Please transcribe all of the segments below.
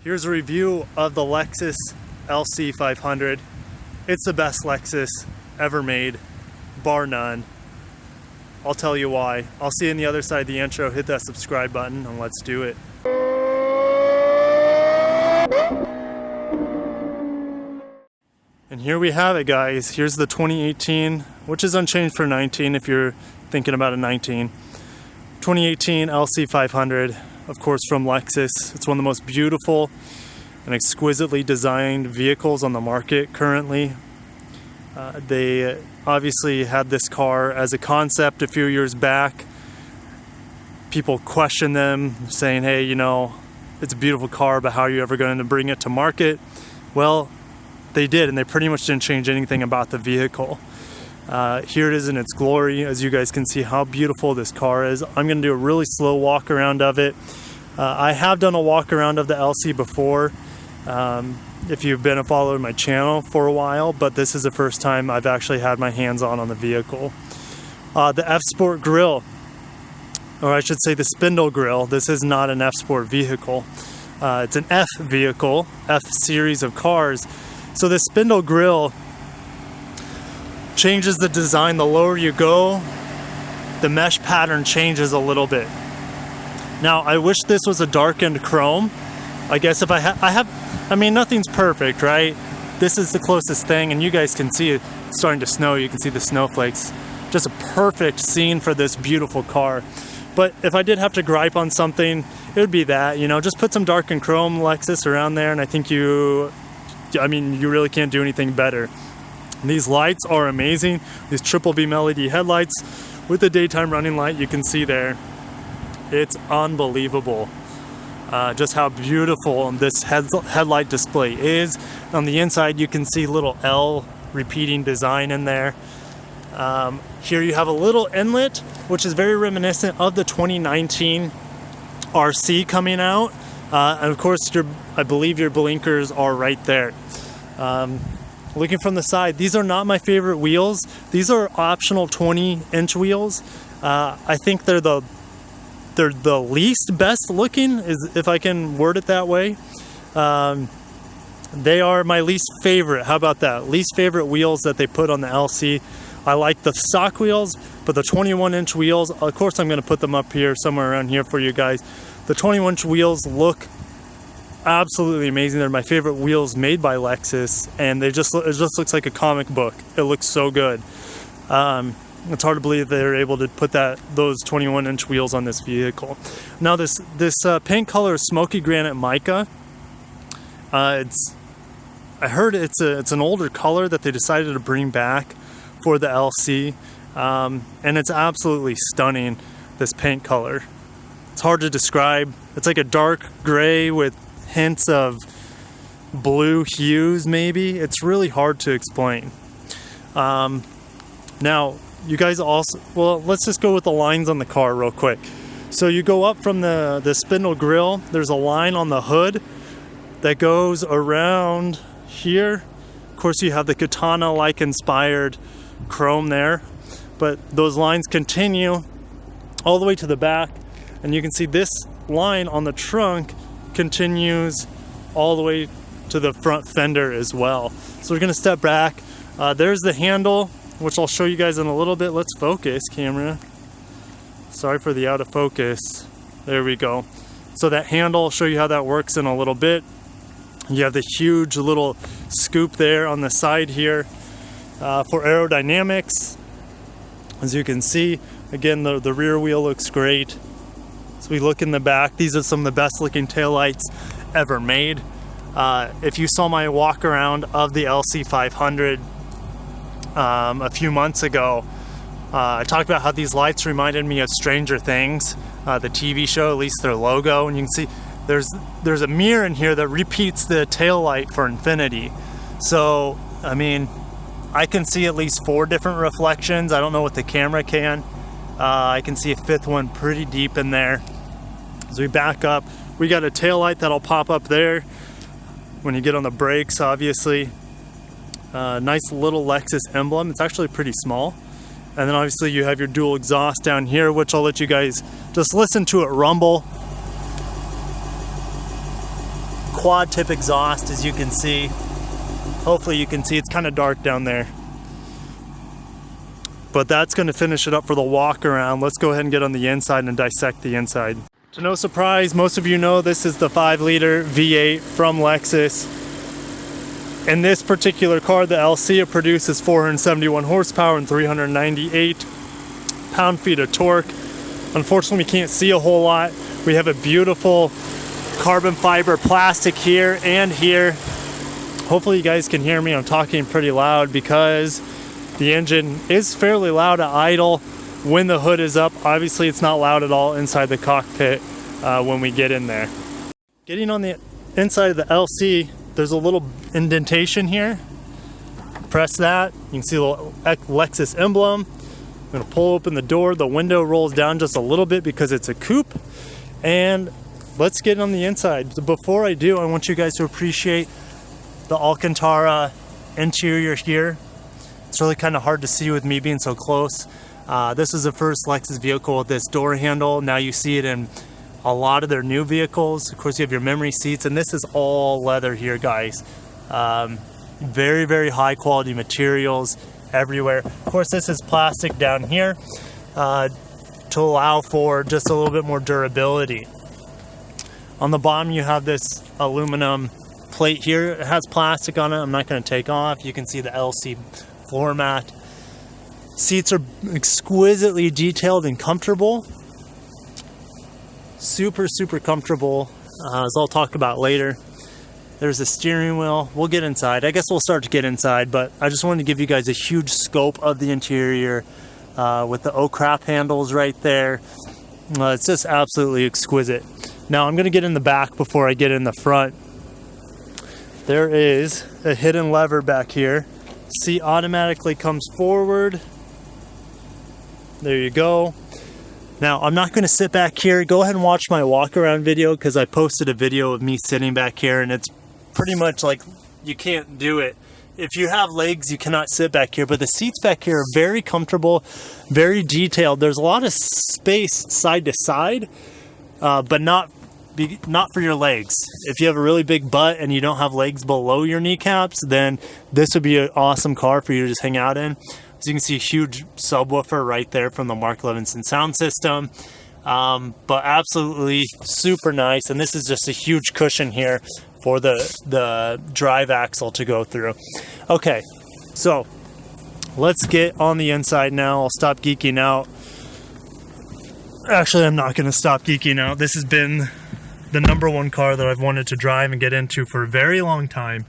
Here's a review of the Lexus LC 500. It's the best Lexus ever made, bar none. I'll tell you why. I'll see you on the other side of the intro. Hit that subscribe button and let's do it. And here we have it, guys. Here's the 2018, which is unchanged for 19 if you're thinking about a 19. 2018 LC 500. Of course, from Lexus. It's one of the most beautiful and exquisitely designed vehicles on the market currently. They obviously had this car as a concept a few years back. People questioned them, saying, hey, you know, it's a beautiful car, but how are you ever going to bring it to market? Well, they did, and they pretty much didn't change anything about the vehicle. Here it is in its glory. As you guys can see how beautiful this car is. I'm going to do a really slow walk around of it. I have done a walk around of the LC before, if you've been a follower of my channel for a while, but this is the first time I've actually had my hands on the vehicle. The F Sport grille, or I should say the spindle grille. This is not an F Sport vehicle. It's an F vehicle, F series of cars. So the spindle grille changes the design. The lower you go, the mesh pattern changes a little bit. Now, I wish this was a darkened chrome. I guess if I mean, nothing's perfect, right? This is the closest thing, and you guys can see it starting to snow. You can see the snowflakes. Just a perfect scene for this beautiful car. But if I did have to gripe on something, it would be that, you know, just put some darkened chrome Lexus around there, and I think you really can't do anything better. These lights are amazing. These triple beam LED headlights with the daytime running light you can see there. It's unbelievable just how beautiful this headlight display is. On the inside you can see little L repeating design in there. Here you have a little inlet, which is very reminiscent of the 2019 RC coming out. And of course, I believe your blinkers are right there. Looking from the side, these are not my favorite wheels. These are optional 20-inch wheels. I think they're the least best looking, if I can word it that way. They are my least favorite. How about that? Least favorite wheels that they put on the LC. I like the stock wheels, but the 21-inch wheels, of course I'm going to put them up here, somewhere around here for you guys. The 21-inch wheels look absolutely amazing. They're my favorite wheels made by Lexus, and it just looks like a comic book. It looks so good. It's hard to believe they're able to put those 21-inch wheels on this vehicle. Now this paint color is smoky granite mica. I heard it's an older color that they decided to bring back for the LC, and it's absolutely stunning, this paint color. It's hard to describe. It's like a dark gray with hints of blue hues, maybe. It's really hard to explain. Now, you guys also, well, let's just go with the lines on the car real quick. So you go up from the spindle grille, there's a line on the hood that goes around here. Of course, you have the katana-like inspired chrome there, but those lines continue all the way to the back, and you can see this line on the trunk continues all the way to the front fender as well. So we're going to step back. There's the handle, which I'll show you guys in a little bit. Let's focus, camera. Sorry for the out of focus. There we go. So that handle, I'll show you how that works in a little bit. You have the huge little scoop there on the side here for aerodynamics. As you can see, again, the rear wheel looks great. So we look in the back. These are some of the best looking taillights ever made. If you saw my walk around of the LC 500 a few months ago, I talked about how these lights reminded me of Stranger Things, the TV show, at least their logo. And you can see there's a mirror in here that repeats the tail light for infinity. So, I mean, I can see at least 4 different reflections. I don't know what the camera can. I can see a 5th one pretty deep in there. As we back up, we got a tail light that'll pop up there when you get on the brakes, obviously. Nice little Lexus emblem. It's actually pretty small. And then obviously you have your dual exhaust down here, which I'll let you guys just listen to it rumble. quad tip exhaust, as you can see. Hopefully you can see, it's kind of dark down there. But that's going to finish it up for the walk around. Let's go ahead and get on the inside and dissect the inside. To no surprise, most of you know this is the 5-liter V8 from Lexus. In this particular car, the LC, it produces 471 horsepower and 398 pound-feet of torque. Unfortunately, we can't see a whole lot. We have a beautiful carbon fiber plastic here and here. Hopefully you guys can hear me. I'm talking pretty loud because the engine is fairly loud at idle when the hood is up. Obviously, it's not loud at all inside the cockpit when we get in there. Getting on the inside of the LC, there's a little indentation here. Press that. You can see the Lexus emblem. I'm going to pull open the door. The window rolls down just a little bit because it's a coupe. And let's get on the inside. Before I do, I want you guys to appreciate the Alcantara interior here. It's really kind of hard to see with me being so close. This is the first Lexus vehicle with this door handle. Now you see it in a lot of their new vehicles. Of course, you have your memory seats, and this is all leather here, guys. Very, very high quality materials everywhere. Of course, this is plastic down here to allow for just a little bit more durability. On the bottom, you have this aluminum plate here. It has plastic on it. I'm not going to take off. You can see the LC floor mat. Seats are exquisitely detailed and comfortable. Super, super comfortable, as I'll talk about later. There's a steering wheel. We'll get inside. I guess we'll start to get inside, but I just wanted to give you guys a huge scope of the interior with the O-crap handles right there. It's just absolutely exquisite. Now I'm going to get in the back before I get in the front. There is a hidden lever back here. Seat automatically comes forward. There you go. Now, I'm not going to sit back here. Go ahead and watch my walk around video because I posted a video of me sitting back here, and it's pretty much like you can't do it. If you have legs, you cannot sit back here, but the seats back here are very comfortable, very detailed. There's a lot of space side to side, but not for your legs. If you have a really big butt and you don't have legs below your kneecaps, then this would be an awesome car for you to just hang out in. As you can see, a huge subwoofer right there from the Mark Levinson sound system. But absolutely super nice. And this is just a huge cushion here for the drive axle to go through. Okay, so let's get on the inside now. I'll stop geeking out. Actually, I'm not going to stop geeking out. This has been the #1 car that I've wanted to drive and get into for a very long time.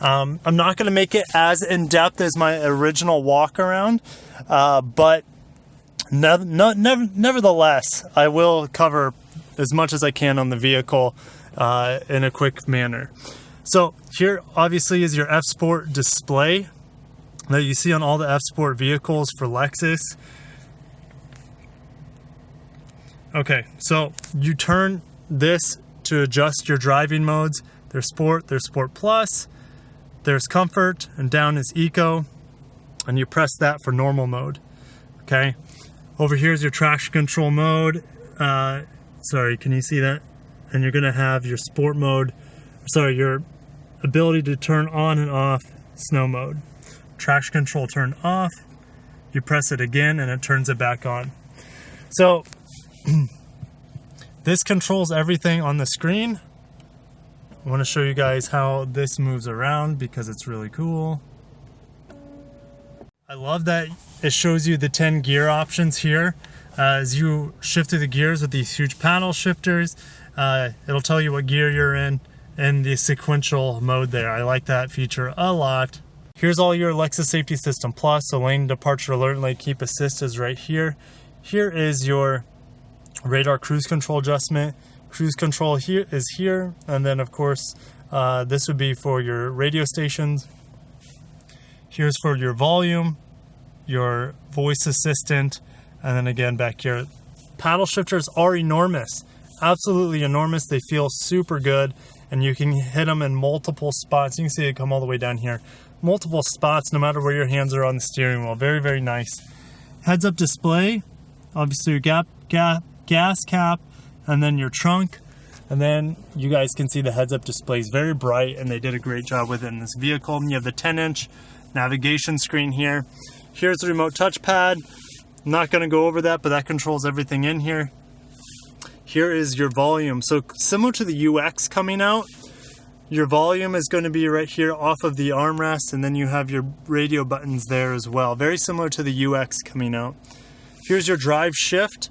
I'm not going to make it as in-depth as my original walk around, but nevertheless, I will cover as much as I can on the vehicle in a quick manner. So here obviously is your F-Sport display that you see on all the F-Sport vehicles for Lexus. Okay, so you turn this to adjust your driving modes. There's Sport, there's Sport Plus, there's Comfort, and down is Eco, and you press that for normal mode. Okay, over here is your traction control mode. Sorry, can you see that? And you're gonna have your Sport mode, sorry, your ability to turn on and off snow mode. Traction control turn off, you press it again and it turns it back on. So this controls everything on the screen. I want to show you guys how this moves around because it's really cool. I love that it shows you the 10 gear options here. As you shift through the gears with these huge paddle shifters, it'll tell you what gear you're in and the sequential mode there. I like that feature a lot. Here's all your Lexus Safety System Plus, so lane departure alert and lane keep assist is right here. Here is your radar cruise control adjustment. Cruise control here is here, and then of course this would be for your radio stations. Here's for your volume, your voice assistant, and then again back here. Paddle shifters are enormous, absolutely enormous. They feel super good, and you can hit them in multiple spots. You can see it come all the way down here. Multiple spots no matter where your hands are on the steering wheel. Very, very nice. Heads-up display, obviously your gas cap, and then your trunk. And then you guys can see the heads-up display is very bright, and they did a great job with it in this vehicle. And you have the 10-inch navigation screen here. Here's the remote touchpad. I'm not going to go over that, but that controls everything in here. Here is your volume. So similar to the UX coming out, your volume is going to be right here off of the armrest, and then you have your radio buttons there as well. Very similar to the UX coming out. Here's your drive shift.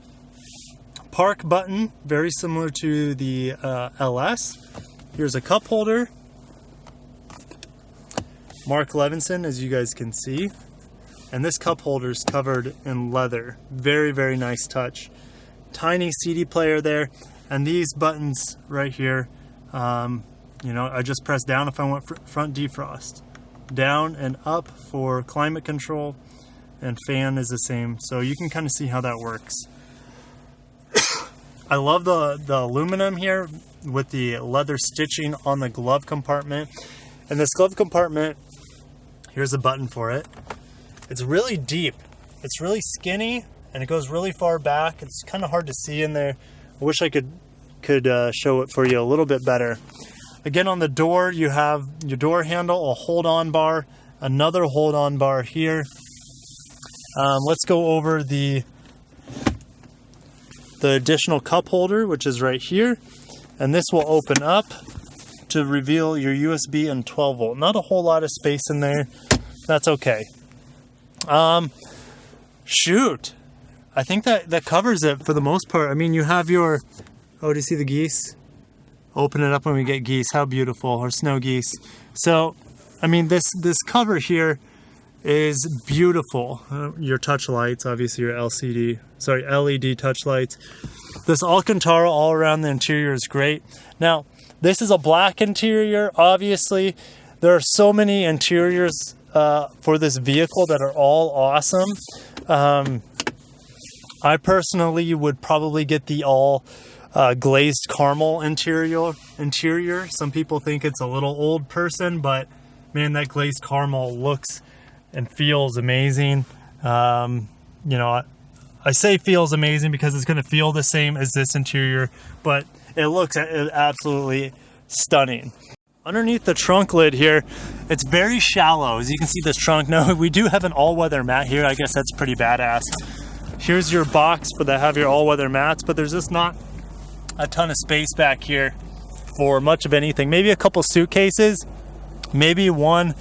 Park button, very similar to the LS. Here's a cup holder. Mark Levinson, as you guys can see. And this cup holder is covered in leather. Very, very nice touch. Tiny CD player there. And these buttons right here, you know, I just press down if I want front defrost. Down and up for climate control. And fan is the same. So you can kind of see how that works. I love the aluminum here with the leather stitching on the glove compartment. And this glove compartment, here's a button for it. It's really deep. It's really skinny, and it goes really far back. It's kind of hard to see in there. I wish I could show it for you a little bit better. Again, on the door, you have your door handle, a hold-on bar, another hold-on bar here. Let's go over the additional cup holder, which is right here. And this will open up to reveal your USB and 12 volt. Not a whole lot of space in there. That's okay. Shoot. I think that covers it for the most part. I mean, you have your, oh, do you see the geese? Open it up when we get geese. How beautiful, or snow geese. So, I mean, this cover here is beautiful. Your touch lights, obviously your LED touch lights. This Alcantara all around the interior is great. Now, this is a black interior. Obviously, there are so many interiors for this vehicle that are all awesome. I personally would probably get the all glazed caramel interior. Some people think it's a little old person, but man, that glazed caramel looks and feels amazing. You know, I say feels amazing because it's going to feel the same as this interior, but it looks absolutely stunning. Underneath the trunk lid here, it's very shallow. As you can see this trunk, now we do have an all-weather mat here. I guess that's pretty badass. Here's your box for the have your all-weather mats, but there's just not a ton of space back here for much of anything. Maybe a couple suitcases, maybe one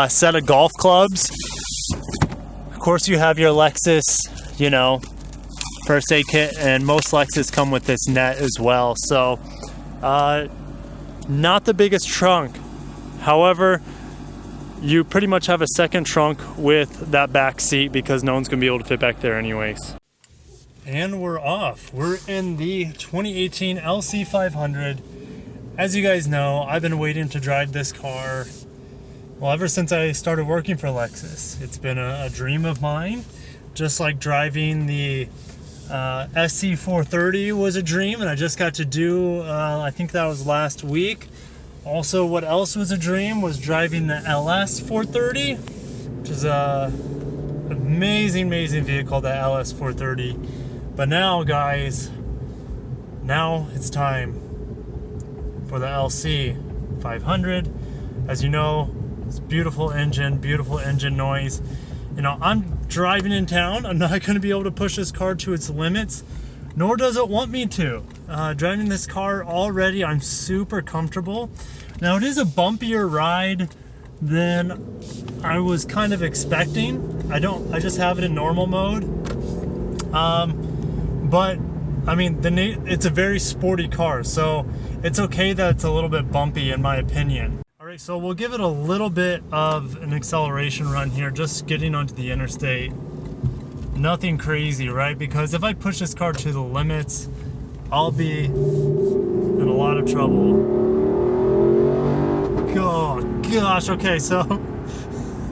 set of golf clubs. Of course, you have your Lexus, you know, first aid kit, and most Lexus come with this net as well. So, not the biggest trunk. However, you pretty much have a second trunk with that back seat because no one's gonna be able to fit back there anyways. And we're off. We're in the 2018 LC500. As you guys know, I've been waiting to drive this car, well, ever since I started working for Lexus. It's been a dream of mine. Just like driving the SC430 was a dream, and I just got to do, I think that was last week. Also, what else was a dream was driving the LS430, which is a amazing vehicle, the LS430. But now, guys, now it's time for the LC500. As you know, it's beautiful engine noise. You know, I'm driving in town. I'm not going to be able to push this car to its limits, nor does it want me to. Driving this car already, I'm super comfortable. Now, it is a bumpier ride than I was kind of expecting. I just have it in normal mode. But I mean, it's a very sporty car, so it's okay that it's a little bit bumpy in my opinion. All right, so we'll give it a little bit of an acceleration run here, just getting onto the interstate. Nothing crazy, right? Because if I push this car to the limits, I'll be in a lot of trouble. Oh gosh, okay, so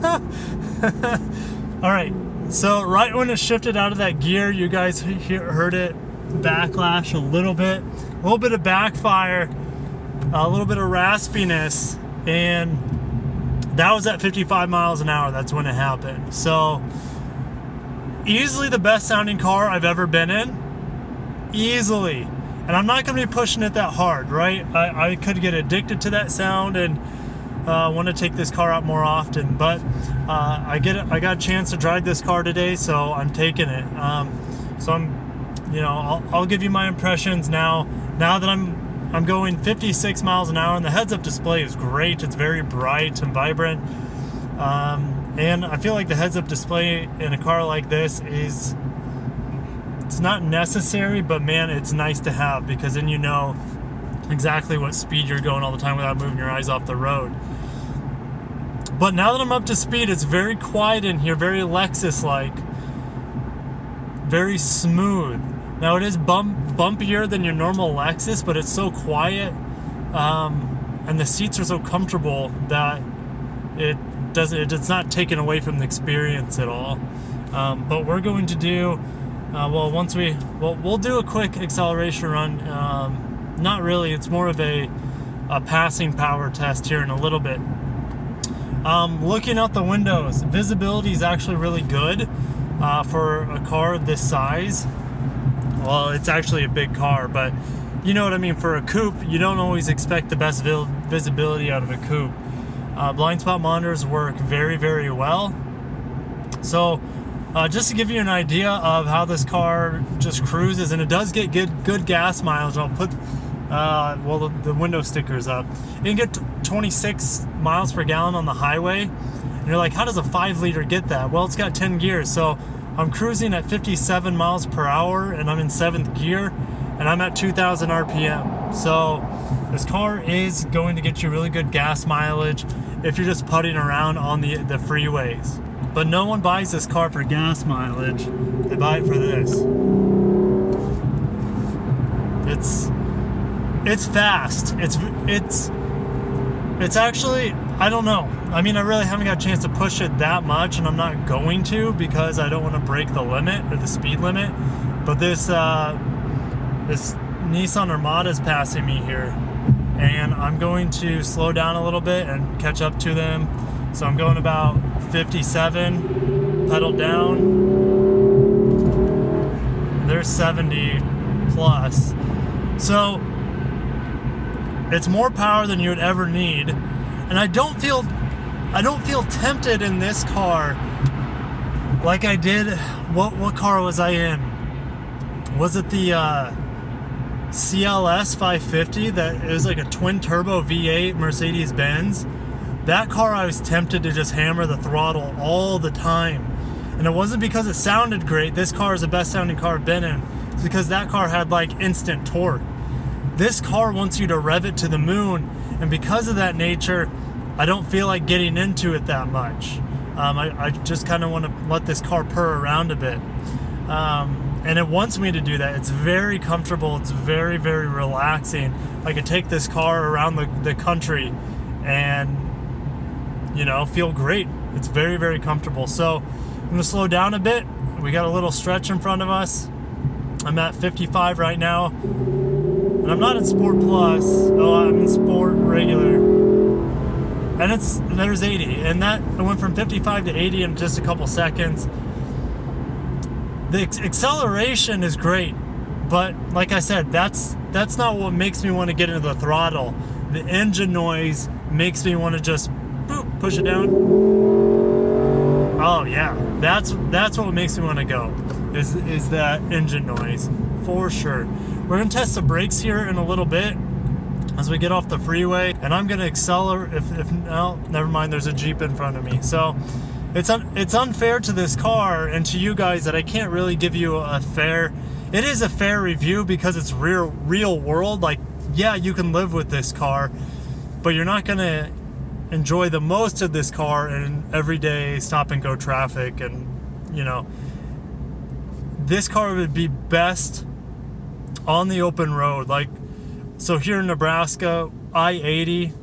all right, so right when it shifted out of that gear, you guys heard it backlash a little bit of backfire, a little bit of raspiness, and that was at 55 miles an hour. That's when it happened. So easily the best sounding car I've ever been in. Easily. And I'm not going to be pushing it that hard, right? I could get addicted to that sound and want to take this car out more often, but I got a chance to drive this car today, so I'm taking it. So I'll give you my impressions now that I'm going 56 miles an hour, and the heads-up display is great. It's very bright and vibrant, and I feel like the heads-up display in a car like this it's not necessary, but man, it's nice to have, because then you know exactly what speed you're going all the time without moving your eyes off the road. But now that I'm up to speed, it's very quiet in here, very Lexus-like, very smooth. Now it is bumpier than your normal Lexus, but it's so quiet, and the seats are so comfortable that it's not taken away from the experience at all. But we're going to do we'll do a quick acceleration run. Not really, it's more of a passing power test here in a little bit. Looking out the windows, visibility is actually really good for a car this size. Well, it's actually a big car, but you know what I mean. For a coupe, you don't always expect the best visibility out of a coupe. Blind spot monitors work very, very well. So just to give you an idea of how this car just cruises, and it does get good gas mileage. I'll put the window stickers up. You can get 26 miles per gallon on the highway, and you're like, how does a 5-liter get that? Well, it's got 10 gears, so I'm cruising at 57 miles per hour, and I'm in 7th gear, and I'm at 2,000 RPM. So this car is going to get you really good gas mileage if you're just putting around on the freeways. But no one buys this car for gas mileage. They buy it for this. It's fast. It's actually, I don't know. I mean, I really haven't got a chance to push it that much, and I'm not going to, because I don't want to break the limit or the speed limit. But this Nissan Armada is passing me here, and I'm going to slow down a little bit and catch up to them. So I'm going about 57, pedal down, and they're 70 plus. So it's more power than you would ever need, and I don't feel tempted in this car like I did. What car was I in? Was it the CLS 550? That it was like a twin turbo V8 Mercedes Benz. That car, I was tempted to just hammer the throttle all the time. And it wasn't because it sounded great. This car is the best sounding car I've been in. It's because that car had like instant torque. This car wants you to rev it to the moon. And because of that nature, I don't feel like getting into it that much. I just kind of want to let this car purr around a bit. And it wants me to do that. It's very comfortable. It's very, very relaxing. I could take this car around the country and feel great. It's very, very comfortable. So I'm gonna slow down a bit. We got a little stretch in front of us. I'm at 55 right now, and I'm not in Sport Plus. Oh, I'm in Sport Regular, and there's 80, and that I went from 55 to 80 in just a couple seconds. The acceleration is great, but like I said, that's not what makes me want to get into the throttle. The engine noise makes me want to just push it down. Oh yeah, that's what makes me want to go, is that engine noise, for sure. We're gonna test the brakes here in a little bit as we get off the freeway, and I'm gonna accelerate. No, never mind, there's a Jeep in front of me. So it's unfair to this car and to you guys that I can't really give you it is a fair review, because it's real world. Like, yeah, you can live with this car, but you're not gonna enjoy the most of this car in everyday stop and go traffic. And this car would be best on the open road. Like, so here in Nebraska, I-80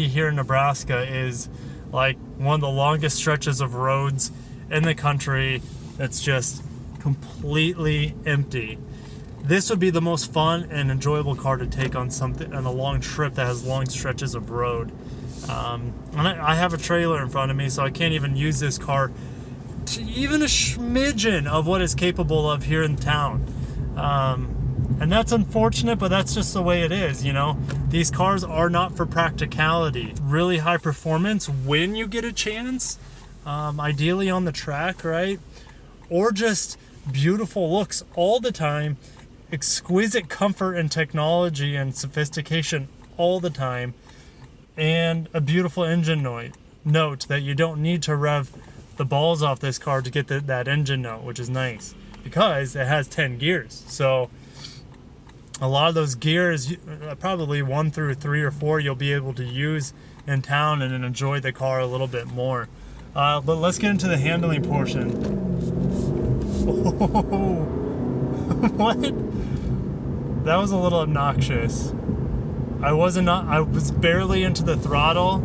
here in Nebraska is like one of the longest stretches of roads in the country. It's just completely empty. This would be the most fun and enjoyable car to take on a long trip that has long stretches of road. And I have a trailer in front of me, so I can't even use this car to even a smidgen of what it's capable of here in town. And And that's unfortunate, but that's just the way it is, you know? These cars are not for practicality. Really high performance when you get a chance, ideally on the track, right? Or just beautiful looks all the time, exquisite comfort and technology and sophistication all the time, and a beautiful engine note that you don't need to rev the balls off this car to get that engine note, which is nice because it has 10 gears. So a lot of those gears, probably 1 through 3 or 4, you'll be able to use in town and enjoy the car a little bit more. But let's get into the handling portion. Oh, what? That was a little obnoxious. I was barely into the throttle,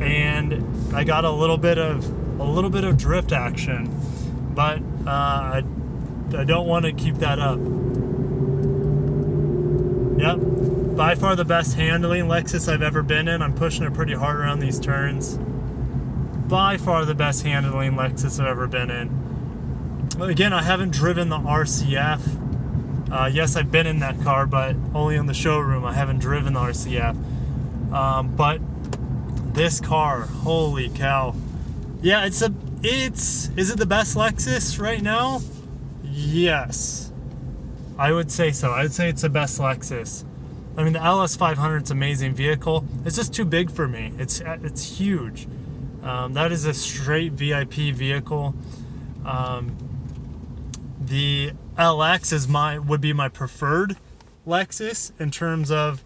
and I got a little bit of drift action, but I don't want to keep that up. Yep, by far the best handling Lexus I've ever been in. I'm pushing it pretty hard around these turns. By far the best handling Lexus I've ever been in. Again, I haven't driven the RCF. Yes, I've been in that car, but only in the showroom. I haven't driven the RCF. But this car, holy cow. Yeah, is it the best Lexus right now? Yes. I would say so. I would say it's the best Lexus. I mean, the LS500 is an amazing vehicle. It's just too big for me. It's huge. That is a straight VIP vehicle. The LX would be my preferred Lexus in terms of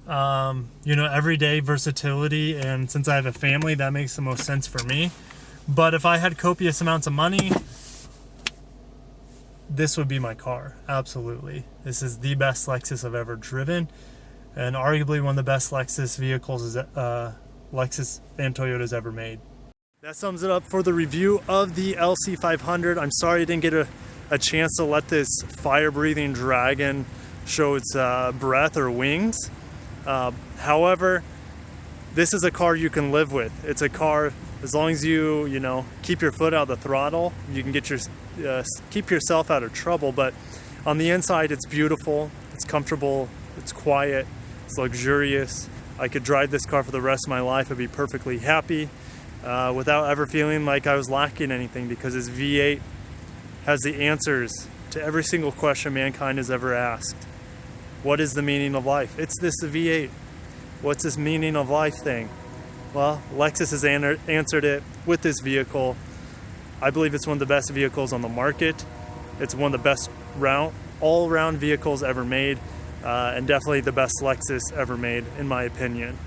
everyday versatility, and since I have a family, that makes the most sense for me. But if I had copious amounts of money, this would be my car. Absolutely. This is the best Lexus I've ever driven, and arguably one of the best Lexus vehicles Lexus and Toyota's ever made. That sums it up for the review of the LC500. I'm sorry I didn't get a chance to let this fire-breathing dragon show its breath or wings. However, this is a car you can live with. It's a car, as long as you keep your foot out of the throttle, you can keep yourself out of trouble. But on the inside, it's beautiful, it's comfortable, it's quiet, it's luxurious. I could drive this car for the rest of my life and be perfectly happy without ever feeling like I was lacking anything, because this V8 has the answers to every single question mankind has ever asked. What is the meaning of life? It's this V8. What's this meaning of life thing? Well, Lexus has answered it with this vehicle. I believe it's one of the best vehicles on the market. It's one of the best all-round vehicles ever made, and definitely the best Lexus ever made, in my opinion.